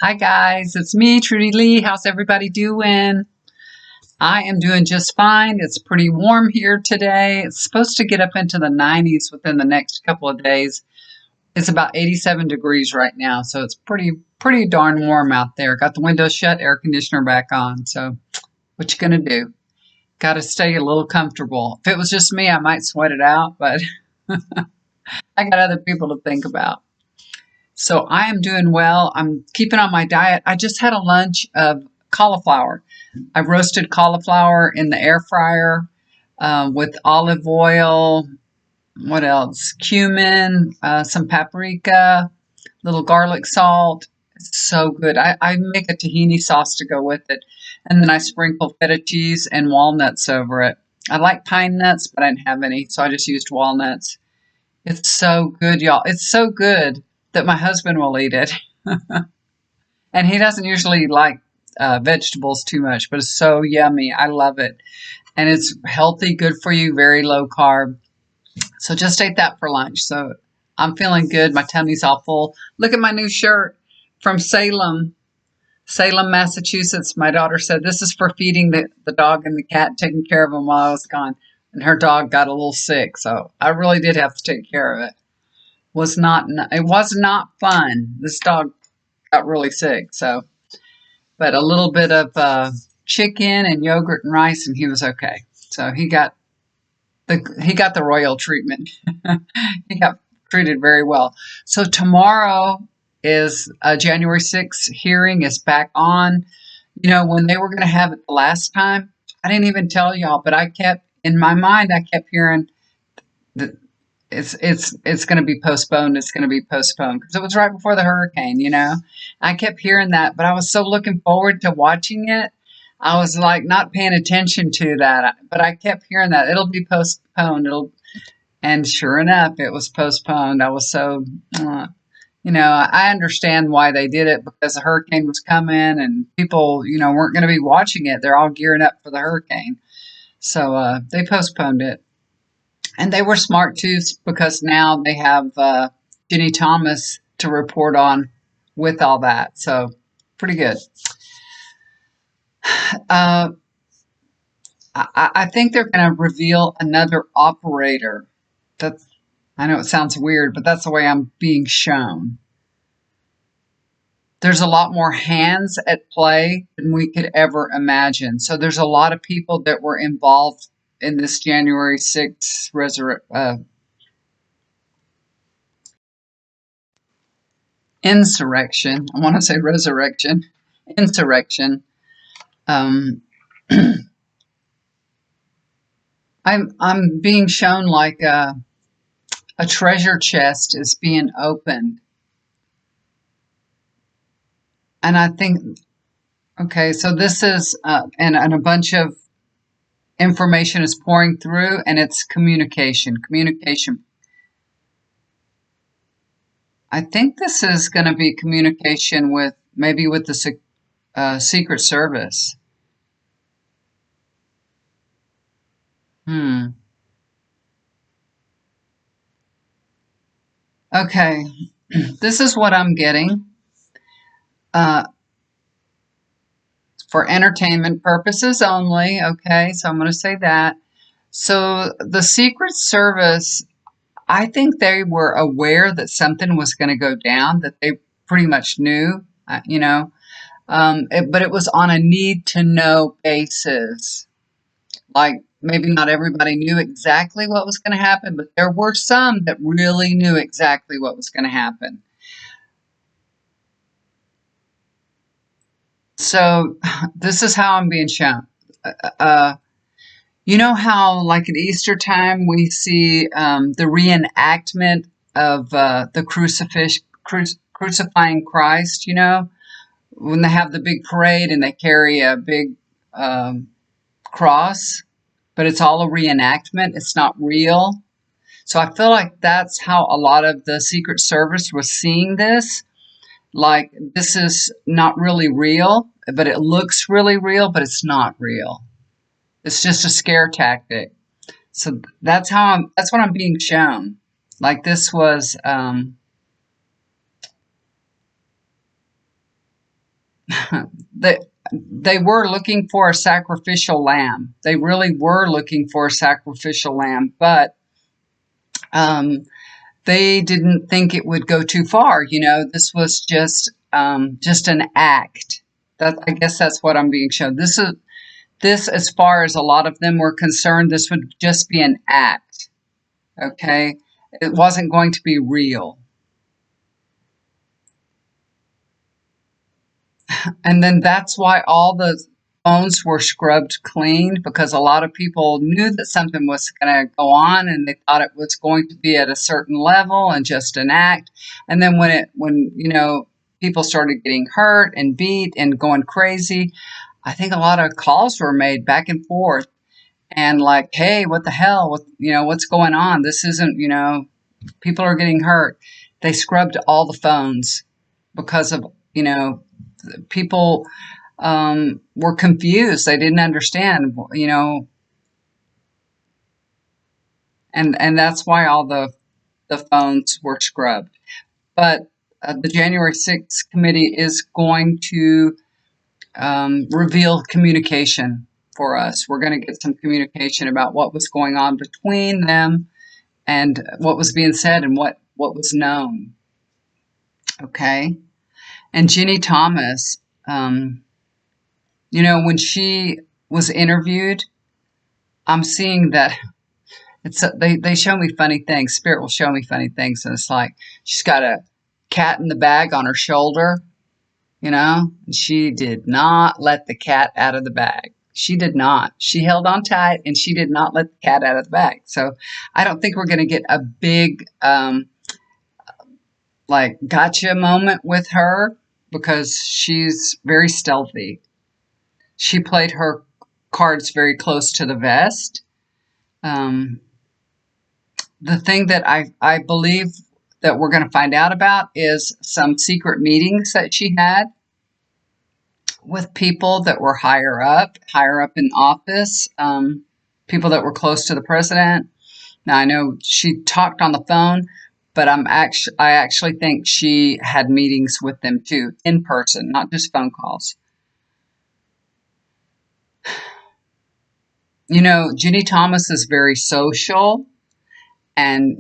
Hi guys, it's me, Trudy Lee. How's everybody doing? I am doing just fine. It's pretty warm here today. It's supposed to get up into the 90s within the next couple of days. It's about 87 degrees right now, so it's pretty darn warm out there. Got the windows shut, air conditioner back on. So what you gonna do? Got to stay a little comfortable. If it was just me, I might sweat it out, but I got other people to think about. So I am doing well. I'm keeping on my diet. I just had a lunch of cauliflower. I roasted cauliflower in the air fryer with olive oil. What else? Cumin, some paprika, little garlic salt. It's so good. I make a tahini sauce to go with it. And then I sprinkle feta cheese and walnuts over it. I like pine nuts, but I didn't have any, so I just used walnuts. It's so good, y'all. It's so good that my husband will eat it. And he doesn't usually like vegetables too much, but it's so yummy. I love it. And it's healthy, good for you, very low carb. So just ate that for lunch. So I'm feeling good. My tummy's all full. Look at my new shirt from Salem, Massachusetts. My daughter said, this is for feeding the dog and the cat, taking care of them while I was gone. And her dog got a little sick, so I really did have to take care of it. It was not fun. This dog got really sick, so, but a little bit of chicken and yogurt and rice, and he was okay. So he got the royal treatment. He got treated very well. So tomorrow is January 6th hearing is back on. You know, when they were going to have it the last time, I didn't even tell y'all, but in my mind, I kept hearing that it's going to be postponed. It's going to be postponed because it was right before the hurricane, you know. I kept hearing that, but I was so looking forward to watching it. I was like not paying attention to that, but I kept hearing that it'll be postponed. And sure enough, it was postponed. I was so, you know, I understand why they did it because the hurricane was coming and people, you know, weren't going to be watching it. They're all gearing up for the hurricane. So they postponed it. And they were smart too because now they have Ginny Thomas to report on with all that. So pretty good. I think they're going to reveal another operator. I know it sounds weird, but that's the way I'm being shown. There's a lot more hands at play than we could ever imagine. So there's a lot of people that were involved in this January 6th insurrection. I want to say resurrection. Insurrection. I'm being shown like a treasure chest is being opened. And I think, okay, so this is, and a bunch of information is pouring through, and it's communication. I think this is going to be communication with the Secret Service. Okay, this is what I'm getting. For entertainment purposes only, okay? So I'm going to say that. So the Secret Service, I think they were aware that something was going to go down, that they pretty much knew, you know, but it was on a need-to-know basis. Like, maybe not everybody knew exactly what was going to happen, but there were some that really knew exactly what was going to happen. So this is how I'm being shown. You know how, like at Easter time, we see the reenactment of the crucifying Christ, you know, when they have the big parade and they carry a big cross, but it's all a reenactment. It's not real. So I feel like that's how a lot of the Secret Service was seeing this. Like, this is not really real, but it looks really real, but it's not real. It's just a scare tactic. So that's what I'm being shown. Like, this was, they, they were looking for a sacrificial lamb. They really were looking for a sacrificial lamb, but they didn't think it would go too far. You know, this was just an act. That, I guess that's what I'm being shown. This, as far as a lot of them were concerned, this would just be an act. Okay, it wasn't going to be real. And then that's why all the phones were scrubbed clean, because a lot of people knew that something was going to go on and they thought it was going to be at a certain level and just an act. And then when you know, people started getting hurt and beat and going crazy, I think a lot of calls were made back and forth and like, hey, what the hell? What's going on? This isn't, people are getting hurt. They scrubbed all the phones because of, people were confused. They didn't understand, and that's why all the phones were scrubbed. But the January 6th committee is going to reveal communication for us. We're going to get some communication about what was going on between them and what was being said and what was known. Okay. And Ginny Thomas, when she was interviewed, I'm seeing that they show me funny things. Spirit will show me funny things. And it's like, she's got a cat in the bag on her shoulder, and she did not let the cat out of the bag. She did not. She held on tight and she did not let the cat out of the bag. So I don't think we're going to get a big, gotcha moment with her, because she's very stealthy. She played her cards very close to the vest. The thing that I believe that we're going to find out about is some secret meetings that she had with people that were higher up in office, people that were close to the president. Now, I know she talked on the phone, but I actually think she had meetings with them too, in person, not just phone calls. Ginny Thomas is very social, and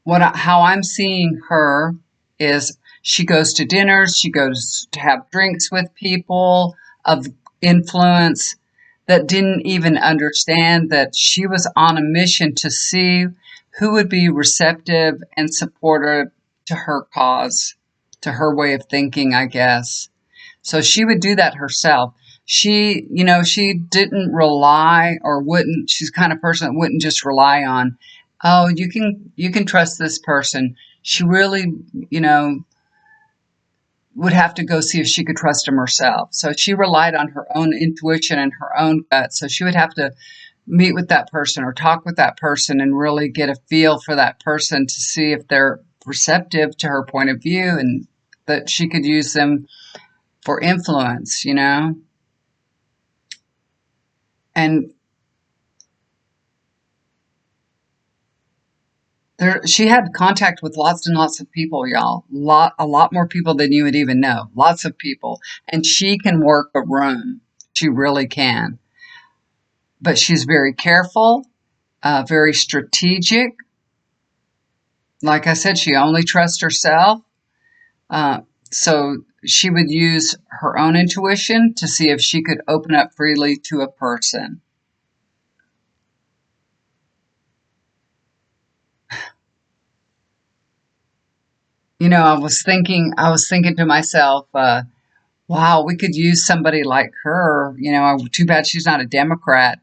how I'm seeing her is she goes to dinners, she goes to have drinks with people of influence that didn't even understand that she was on a mission to see who would be receptive and supportive to her cause, to her way of thinking, I guess. So she would do that herself. She didn't rely or wouldn't, she's the kind of person that wouldn't just rely on, oh, you can trust this person. She really, would have to go see if she could trust him herself. So she relied on her own intuition and her own gut. So she would have to meet with that person or talk with that person and really get a feel for that person to see if they're receptive to her point of view and that she could use them for influence, And she had contact with lots and lots of people, y'all. A lot more people than you would even know. Lots of people. And she can work a room. She really can. But she's very careful, very strategic. Like I said, she only trusts herself. So she would use her own intuition to see if she could open up freely to a person. I was thinking to myself, wow, we could use somebody like her. Too bad she's not a Democrat.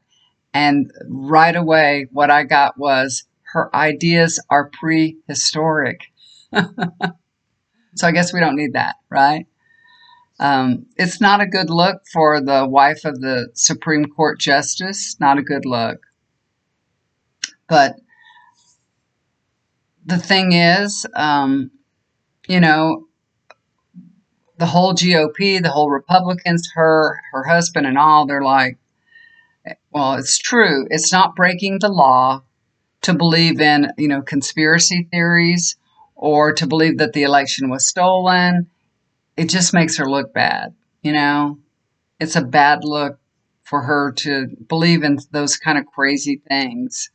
And right away, what I got was her ideas are prehistoric. So I guess we don't need that, right? It's not a good look for the wife of the Supreme Court Justice. Not a good look. But the thing is, the whole GOP, the whole Republicans, her husband and all, they're like, well, it's true. It's not breaking the law to believe in, conspiracy theories or to believe that the election was stolen. it just makes her look bad. It's a bad look for her to believe in those kind of crazy things.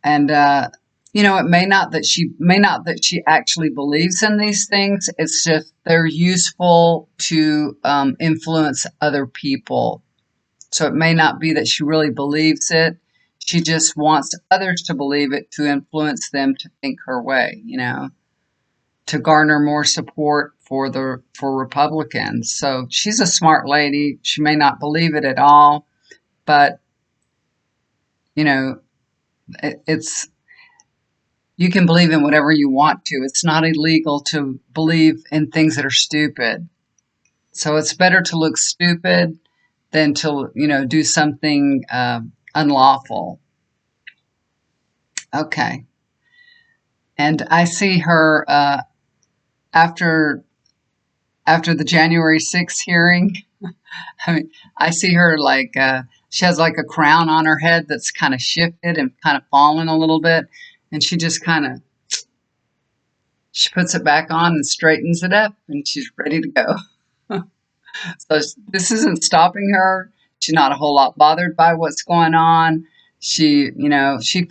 And, it may not that she actually believes in these things. It's just they're useful to influence other people. So it may not be that she really believes it. She just wants others to believe it to influence them to think her way, to garner more support for Republicans. So she's a smart lady. She may not believe it at all, but it's you can believe in whatever you want to. It's not illegal to believe in things that are stupid. So it's better to look stupid than to do something unlawful. Okay. And I see her after the January 6th hearing. I mean, I see her like she has like a crown on her head that's kind of shifted and kind of fallen a little bit, and she just she puts it back on and straightens it up, and she's ready to go. So this isn't stopping her. She's not a whole lot bothered by what's going on. She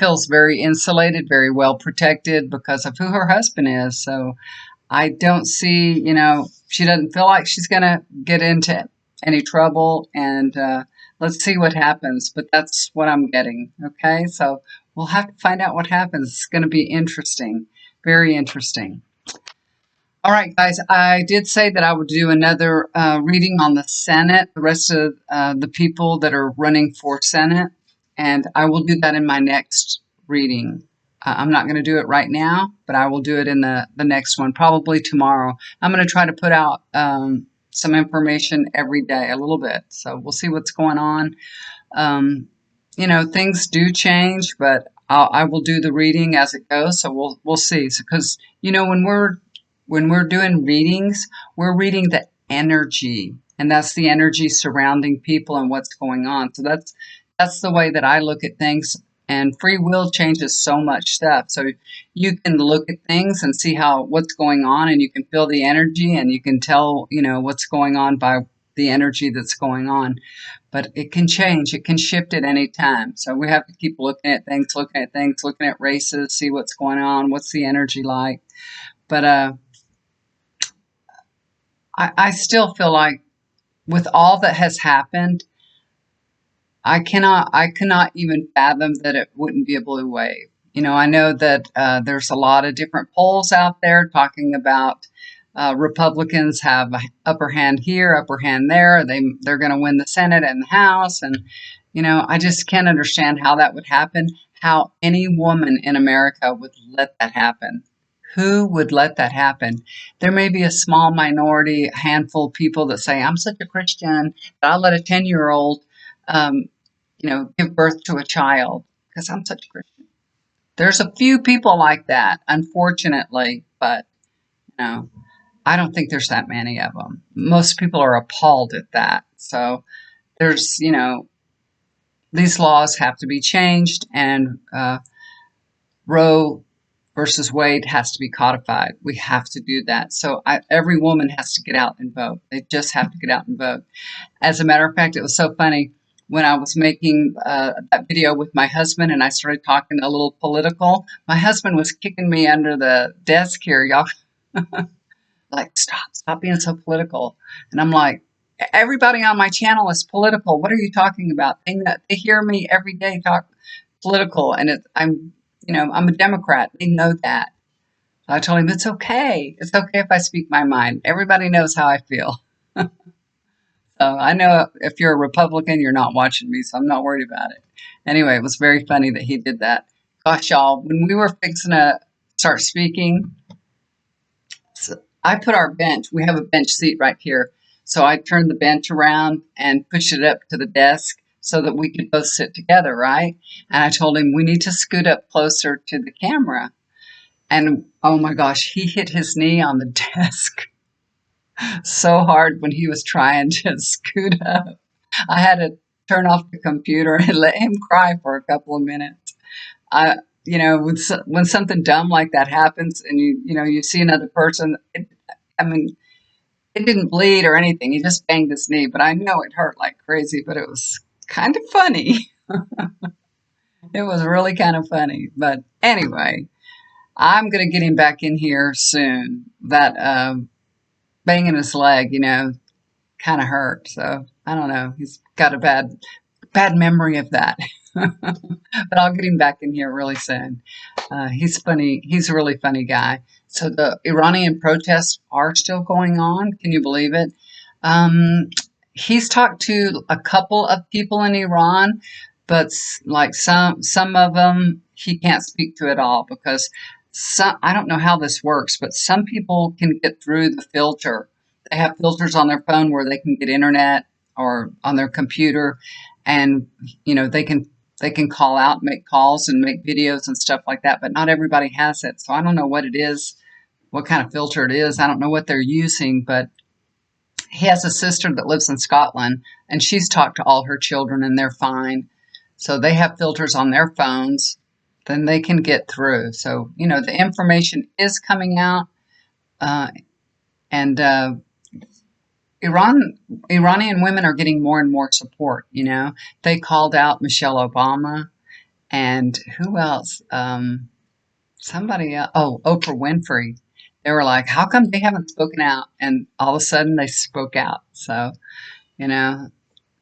feels very insulated, very well protected because of who her husband is. So I don't see, she doesn't feel like she's going to get into any trouble. And let's see what happens. But that's what I'm getting. Okay. So we'll have to find out what happens. It's going to be interesting. Very interesting. All right, guys, I did say that I would do another reading on the Senate, the rest of the people that are running for Senate, and I will do that in my next reading. I'm not going to do it right now, but I will do it in the next one, probably tomorrow. I'm going to try to put out some information every day, a little bit, so we'll see what's going on. Things do change, but I will do the reading as it goes, so we'll see. Because, when we're doing readings, we're reading the energy, and that's the energy surrounding people and what's going on. So that's the way that I look at things. And free will changes so much stuff. So you can look at things and see what's going on, and you can feel the energy, and you can tell, what's going on by the energy that's going on. But it can change. It can shift at any time. So we have to keep looking at things, looking at races, see what's going on, what's the energy like. But I still feel like with all that has happened, I cannot even fathom that it wouldn't be a blue wave. I know that there's a lot of different polls out there talking about Republicans have an upper hand here, upper hand there. They're going to win the Senate and the House. And, I just can't understand how that would happen, how any woman in America would let that happen. Who would let that happen? There may be a small minority, a handful of people that say, I'm such a Christian that I'll let a 10-year-old, give birth to a child because I'm such a Christian. There's a few people like that, unfortunately, but, I don't think there's that many of them. Most people are appalled at that. So there's, these laws have to be changed, and Roe versus Wade has to be codified. We have to do that. So every woman has to get out and vote. They just have to get out and vote. As a matter of fact, it was so funny when I was making that video with my husband and I started talking a little political. My husband was kicking me under the desk here, y'all. Like, stop being so political. And I'm like, everybody on my channel is political. What are you talking about? They hear me every day talk political, and I'm a Democrat. They know that. So I told him, it's okay. It's okay if I speak my mind. Everybody knows how I feel. So I know if you're a Republican, you're not watching me, so I'm not worried about it. Anyway, it was very funny that he did that. Gosh, y'all, when we were fixing to start speaking, so I put our bench. We have a bench seat right here. So I turned the bench around and pushed it up to the desk so that we could both sit together, right? And I told him, we need to scoot up closer to the camera. And oh my gosh, he hit his knee on the desk so hard when he was trying to scoot up. I had to turn off the computer and let him cry for a couple of minutes. When something dumb like that happens and you see another person, It didn't bleed or anything. He just banged his knee, but I know it hurt like crazy, but it was kind of funny. It was really kind of funny. But anyway, I'm going to get him back in here soon. That banging his leg, kind of hurt. So I don't know. He's got a bad memory of that. But I'll get him back in here really soon. He's funny. He's a really funny guy. So the Iranian protests are still going on. Can you believe it? He's talked to a couple of people in Iran, but like some of them he can't speak to at all because I don't know how this works, but some people can get through the filter. They have filters on their phone where they can get internet or on their computer, and they can call out, make calls, and make videos and stuff like that. But not everybody has it, so I don't know what it is, what kind of filter it is. I don't know what they're using, but he has a sister that lives in Scotland, and she's talked to all her children, and they're fine. So they have filters on their phones, then they can get through. So, the information is coming out, and Iranian women are getting more and more support. They called out Michelle Obama, and who else? Somebody else. Oh, Oprah Winfrey. They were like, how come they haven't spoken out? And all of a sudden they spoke out. So,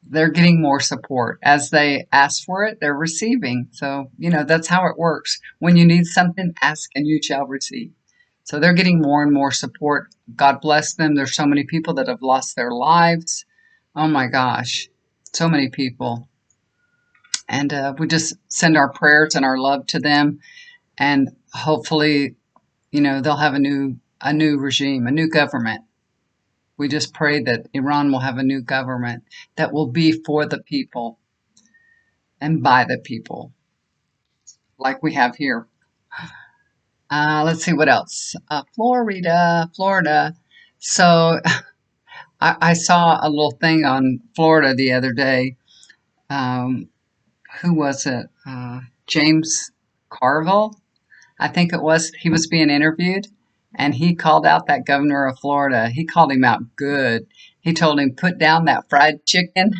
they're getting more support. As they ask for it, they're receiving. So, that's how it works. When you need something, ask and you shall receive. So they're getting more and more support. God bless them. There's so many people that have lost their lives. Oh my gosh, so many people. And we just send our prayers and our love to them. And hopefully, they'll have a new regime, a new government. We just pray that Iran will have a new government that will be for the people and by the people, like we have here. Let's see what else. Florida. So I saw a little thing on Florida the other day. Who was it? James Carville, I think it was. He was being interviewed, and he called out that governor of Florida. He called him out good. He told him, put down that fried chicken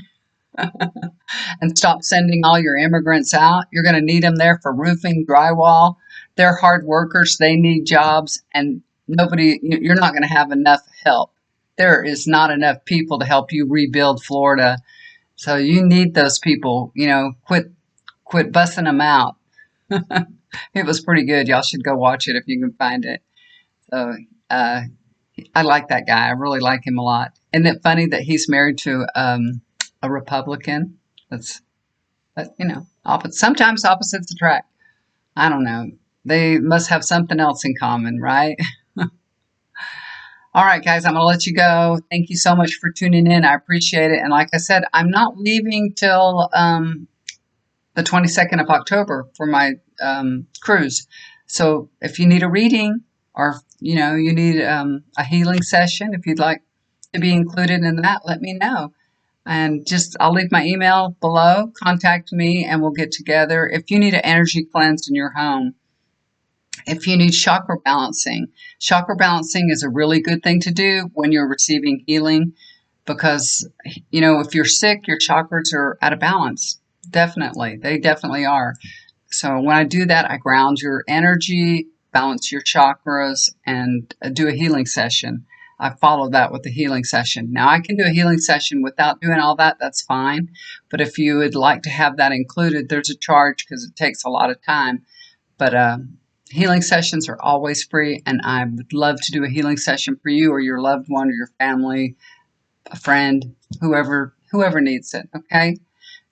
and stop sending all your immigrants out. You're going to need them there for roofing, drywall. They're hard workers. They need jobs, and you're not going to have enough help. There is not enough people to help you rebuild Florida. So you need those people, quit bussing them out. It was pretty good. Y'all should go watch it if you can find it. So I like that guy. I really like him a lot. Isn't it funny that he's married to a Republican? Sometimes opposites attract. I don't know. They must have something else in common, right? All right, guys, I'm going to let you go. Thank you so much for tuning in. I appreciate it. And like I said, I'm not leaving till the 22nd of October for my cruise. So if you need a reading or, you need a healing session, if you'd like to be included in that, let me know. And I'll leave my email below. Contact me and we'll get together. If you need an energy cleanse in your home, if you need chakra balancing is a really good thing to do when you're receiving healing because, if you're sick, your chakras are out of balance. Definitely. They definitely are. So when I do that, I ground your energy, balance your chakras, and do a healing session. I follow that with a healing session. Now, I can do a healing session without doing all that. That's fine. But if you would like to have that included, there's a charge because it takes a lot of time. But healing sessions are always free, and I would love to do a healing session for you or your loved one or your family, a friend, whoever needs it, okay?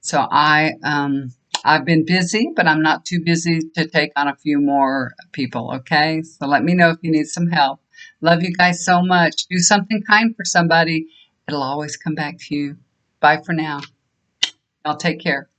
So I've been busy, but I'm not too busy to take on a few more people, okay? So let me know if you need some help. Love you guys so much. Do something kind for somebody. It'll always come back to you. Bye for now. Y'all take care.